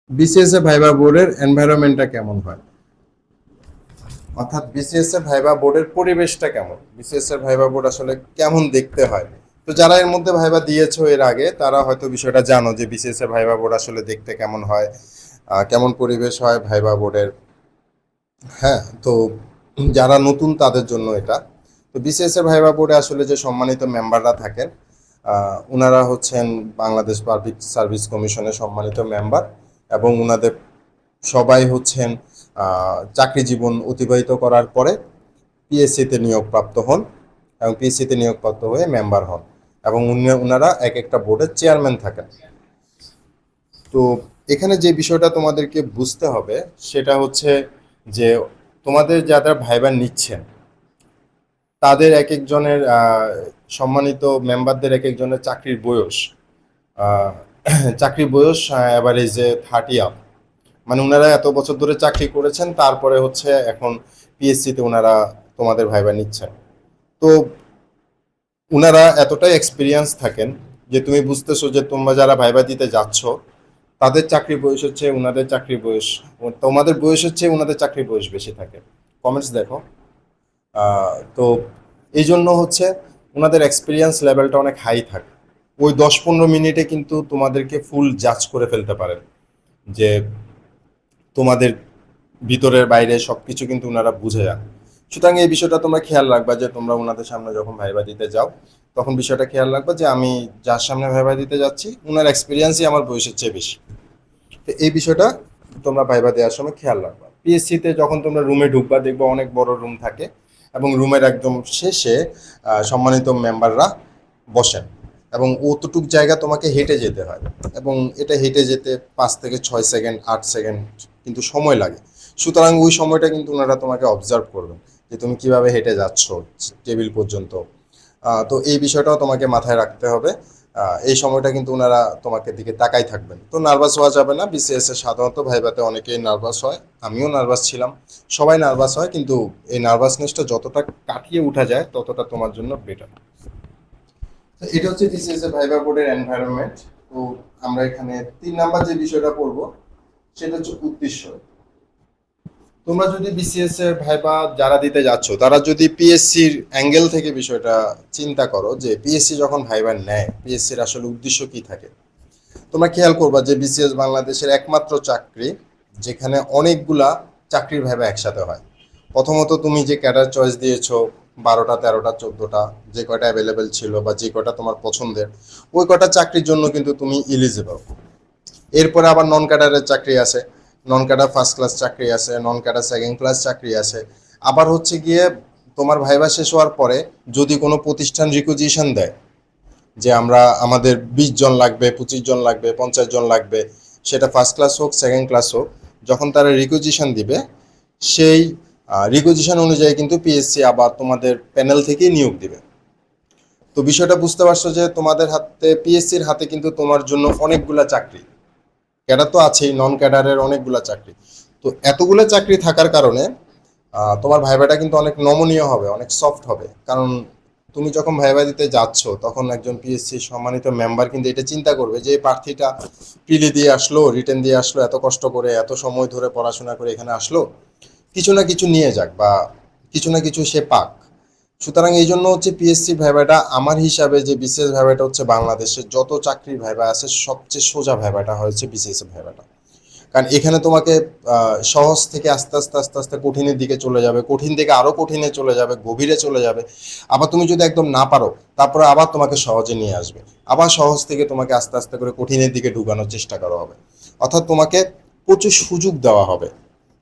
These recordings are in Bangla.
বিসিএস এ ভাইবা বোর্ডের এনভায়রনমেন্টটা কেমন হয়, অর্থাৎ বিসিএস এ ভাইবা বোর্ডের পরিবেশটা কেমন, বিসিএস এর ভাইবা বোর্ড আসলে কেমন দেখতে হয়। তো যারা এর মধ্যে ভাইবা দিয়েছো এর আগে তারা হয়তো বিষয়টা জানো যে বিসিএস এর ভাইবা বোর্ড আসলে দেখতে কেমন হয়, কেমন পরিবেশ হয় ভাইবা বোর্ডের। হ্যাঁ, তো যারা নতুন তাদের জন্য এটা। তো বিসিএস এর ভাইবা বোর্ডে আসলে যে সম্মানিত মেম্বাররা থাকেন, ওনারা হচ্ছেন বাংলাদেশ পাবলিক সার্ভিস কমিশনের সম্মানিত মেম্বার, এবং ওনাদের সবাই হচ্ছেন চাকরি জীবন অতিবাহিত করার পরে পিএসসিতে নিয়োগপ্রাপ্ত হন, এবং পিএসসিতে নিয়োগপ্রাপ্ত হয়ে মেম্বার হন, এবং ওনারা এক একটা বোর্ডের চেয়ারম্যান থাকেন। তো এখানে যে বিষয়টা তোমাদেরকে বুঝতে হবে সেটা হচ্ছে যে তোমাদের যারা ভাইবা নিচ্ছেন তাদের এক একজনের সম্মানিত মেম্বারদের এক একজনের চাকরির বয়স, আহ, চাকরির বয়স অ্যাভারেজে 30 আপ। মানে ওনারা এত বছর ধরে চাকরি করেছেন, তারপরে হচ্ছে এখন পিএসসিতে ওনারা তোমাদের ভাইবা নিচ্ছেন। তো ওনারা এতটাই এক্সপিরিয়েন্স থাকেন যে তুমি বুঝতেছো যে তোমরা যারা ভাইবা দিতে যাচ্ছ তাদের চাকরির বয়স হচ্ছে ওনাদের চাকরির বয়স, তোমাদের বয়স হচ্ছে ওনাদের চাকরির বয়স বেশি থাকে। কমেন্টস দেখো। তো এই জন্য হচ্ছে ওনাদের এক্সপিরিয়েন্স লেভেলটা অনেক হাই থাকে। ওই 10-15 মিনিটে কিন্তু তোমাদেরকে ফুল জাজ করে ফেলতে পারেন যে তোমাদের ভিতরের বাইরে সবকিছু কিন্তু ওনারা বুঝে যান। সুতরাং এই বিষয়টা তোমরা খেয়াল রাখবা যে তোমরা ওনাদের সামনে যখন ভাইবা দিতে যাও তখন বিষয়টা খেয়াল রাখবা যে আমি যার সামনে ভাইবা দিতে যাচ্ছি ওনার এক্সপিরিয়েন্সই আমার বয়সের চেয়ে বেশি। তো এই বিষয়টা তোমরা ভাইবা দেওয়ার সময় খেয়াল রাখবা। পিএসসিতে যখন তোমরা রুমে ঢুকবা দেখবা অনেক বড় রুম থাকে, এবং রুমের একদম শেষে সম্মানিত মেম্বাররা বসেন, এবং অতটুক জায়গা তোমাকে হেঁটে যেতে হয়, এবং এটা হেঁটে যেতে 5 থেকে 6 সেকেন্ড 8 সেকেন্ড কিন্তু সময় লাগে। সুতরাং ওই সময়টা কিন্তু ওনারা তোমাকে অবজার্ভ করবেন যে তুমি কিভাবে হেঁটে যাচ্ছ টেবিল পর্যন্ত। তো এই বিষয়টাও তোমাকে মাথায় রাখতে হবে। এই সময়টা কিন্তু ওনারা তোমাকে দিকে তাকাই থাকবেন। তো নার্ভাস হওয়া যাবে না। বিসিএস এর সাধারণত ভাইভাতে অনেকেই নার্ভাস হয়, আমিও নার্ভাস ছিলাম, সবাই নার্ভাস হয়, কিন্তু এই নার্ভাসনেসটা যতটা কাটিয়ে উঠা যায় ততটা তোমার জন্য বেটার। তো এটা হচ্ছে বিসিএস এর ভাইভা বোর্ডের এনভায়রনমেন্ট। তো আমরা এখানে 3 নাম্বার যে বিষয়টা পড়বো সেটা হচ্ছে উদ্দেশ্য। তোমরা যদি বিসিএস এর ভাইবা যারা দিতে যাচ্ছ তারা যদি পিএসসির অ্যাঙ্গেল থেকে বিষয়টা চিন্তা করো যে পিএসসি যখন ভাইবা নেয় পিএসসির আসলে উদ্দেশ্য কি থাকে, তোমরা খেয়াল করবা যে বিসিএস বাংলাদেশের একমাত্র চাকরি যেখানে অনেকগুলা চাকরির ভাইবা একসাথে হয়। প্রথমত তুমি যে ক্যাডার চয়েস দিয়েছো 12টা 13টা 14টা যে কয়টা অ্যাভেলেবেল ছিল বা যে কয়টা তোমার পছন্দের, ওই কয়টা চাকরির জন্য কিন্তু তুমি ইলিজিবল। এরপরে আবার নন ক্যাডারের চাকরি আছে, নন ক্যাডার ফার্স্ট ক্লাস চাকরি আছে, নন ক্যাডার সেকেন্ড ক্লাস চাকরি আছে। আবার হচ্ছে গিয়ে তোমার ভাইবা শেষ হওয়ার পরে যদি কোনো প্রতিষ্ঠান রিকুইজিশন দেয় যে আমরা আমাদের 20 জন লাগবে, 25 জন লাগবে, 50 জন লাগবে, সেটা ফার্স্ট ক্লাস হোক সেকেন্ড ক্লাস হোক, যখন তারা রিকুইজিশন দিবে সেই রিকুইজিশন অনুযায়ী কিন্তু পিএসসি আবার তোমাদের প্যানেল থেকেই নিয়োগ দিবে। তো বিষয়টা বুঝতে পারছো যে তোমাদের হাতে পিএসসির হাতে কিন্তু তোমার জন্য অনেকগুলা চাকরি, ক্যাডার তো আছেই, নন ক্যাডারের অনেকগুলা চাকরি। তো এতগুলো চাকরি থাকার কারণে তোমার ভাইবাটা কিন্তু অনেক নমনীয় হবে, অনেক সফট হবে। কারণ তুমি যখন ভাইবা দিতে যাচ্ছ তখন একজন পিএসসি সম্মানিত মেম্বার কিন্তু এটা চিন্তা করবে যে এই প্রার্থীটা প্রিলি দিয়ে আসলো, রিটেন দিয়ে আসলো, এত কষ্ট করে এত সময় ধরে পড়াশোনা করে এখানে আসলো, কিছু না কিছু নিয়ে যাক বা কিছু না কিছু সে পাক। সুতরাং এই জন্য হচ্ছে পিএসসি ভাইবাটা আমার হিসাবে যে বিসিএস ভাইবাটা হচ্ছে বাংলাদেশের যত চাকরির ভাইবা আছে সবচেয়ে সোজা ভাইবাটা হচ্ছে বিসিএস ভাইবাটা। কারণ এখানে তোমাকে সহজ থেকে আস্তে আস্তে আস্তে আস্তে কঠিনের দিকে চলে যাবে, কঠিন থেকে আরো কঠিনে চলে যাবে, গভীরে চলে যাবে। আবার তুমি যদি একদম না পারো তারপরে আবার তোমাকে সহজে নিয়ে আসবে, আবার সহজ থেকে তোমাকে আস্তে আস্তে করে কঠিনের দিকে ঢুকানোর চেষ্টা করা হবে। অর্থাৎ তোমাকে প্রচুর সুযোগ দেওয়া হবে।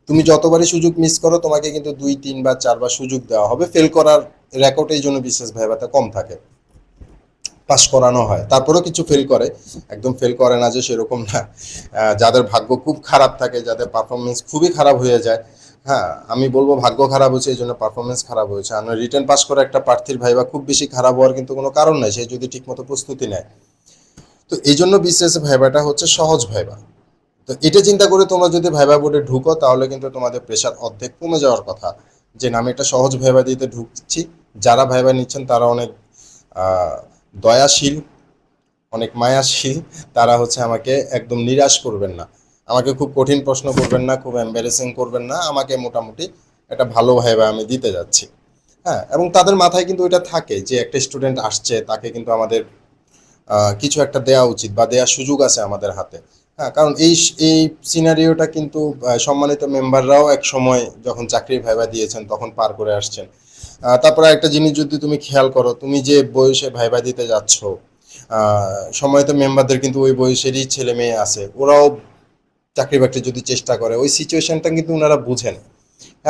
তুমি যতবারই সুযোগ মিস করো তোমাকে কিন্তু 2 3 বার 4 বার সুযোগ দেওয়া হবে। ফেল করার রেকর্ড এই জন্য বিশেষ ভাইভাতে কম থাকে, পাস করানো হয়, তারপরেও কিছু ফেল করে, একদম ফেল করে না যে সেরকম না। যাদের ভাগ্য খুব খারাপ থাকে, যাদের পারফরমেন্স খুবই খারাপ হয়ে যায়, হ্যাঁ আমি বলবো ভাগ্য খারাপ হয়েছে এই জন্য পারফরমেন্স খারাপ হয়েছে। আর রিটেন পাস করে একটা প্রার্থীর ভাইবা খুব বেশি খারাপ হওয়ার কিন্তু কোনো কারণ নাই, সে যদি ঠিকমতো প্রস্তুতি নেয়। তো এই জন্য বিসিএস ভাইবাটা হচ্ছে সহজ ভাইবা। তো এটা চিন্তা করে তোমরা যদি ভাইবা বোর্ডে ঢুকো তাহলে কিন্তু তোমাদের প্রেশার অর্ধেক কমে যাওয়ার কথা, যে না আমি একটা সহজ ভাইবা দিতে ঢুকছি। যারা ভাইবা নিচ্ছেন তারা অনেক দয়াশীল, অনেক মায়াশীল, তারা হচ্ছে আমাকে একদম নিরাশ করবেন না। আমাকে খুব কঠিন প্রশ্ন করবেন না, খুব এম্বারেসিং করবেন না, আমাকে মোটামুটি একটা ভালো ভাইবা আমি দিতে যাচ্ছি। হ্যাঁ, এবং তাদের মাথায় কিন্তু ওইটা থাকে যে একটা স্টুডেন্ট আসছে, তাকে কিন্তু আমাদের কিছু একটা দেওয়া উচিত বা দেওয়ার সুযোগ আছে আমাদের হাতে। হ্যাঁ, কারণ এই সিনারিওটা কিন্তু সম্মানিত মেম্বাররাও এক সময় যখন চাকরির ভাইবা দিয়েছেন তখন পার করে আসছেন। তারপরে একটা জিনিস যদি তুমি খেয়াল করো, তুমি যে বয়সে ভাইবা দিতে যাচ্ছ, সম্মানিত মেম্বারদের কিন্তু ওই বয়সেরই ছেলে মেয়ে আছে, ওরাও চাকরি বাকরি যদি চেষ্টা করে ওই সিচুয়েশনটা কিন্তু ওনারা বুঝেন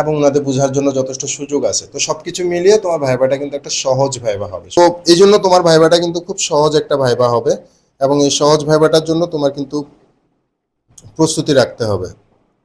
এবং ওনাদের বোঝার জন্য যথেষ্ট সুযোগ আছে। তো সবকিছু মিলিয়ে তোমার ভাইবাটা কিন্তু একটা সহজ ভাইবা হবে। তো এই জন্য তোমার ভাইবাটা কিন্তু খুব সহজ একটা ভাইবা হবে এবং এই সহজ ভাইবাটার জন্য তোমার কিন্তু প্রস্তুতি রাখতে হবে।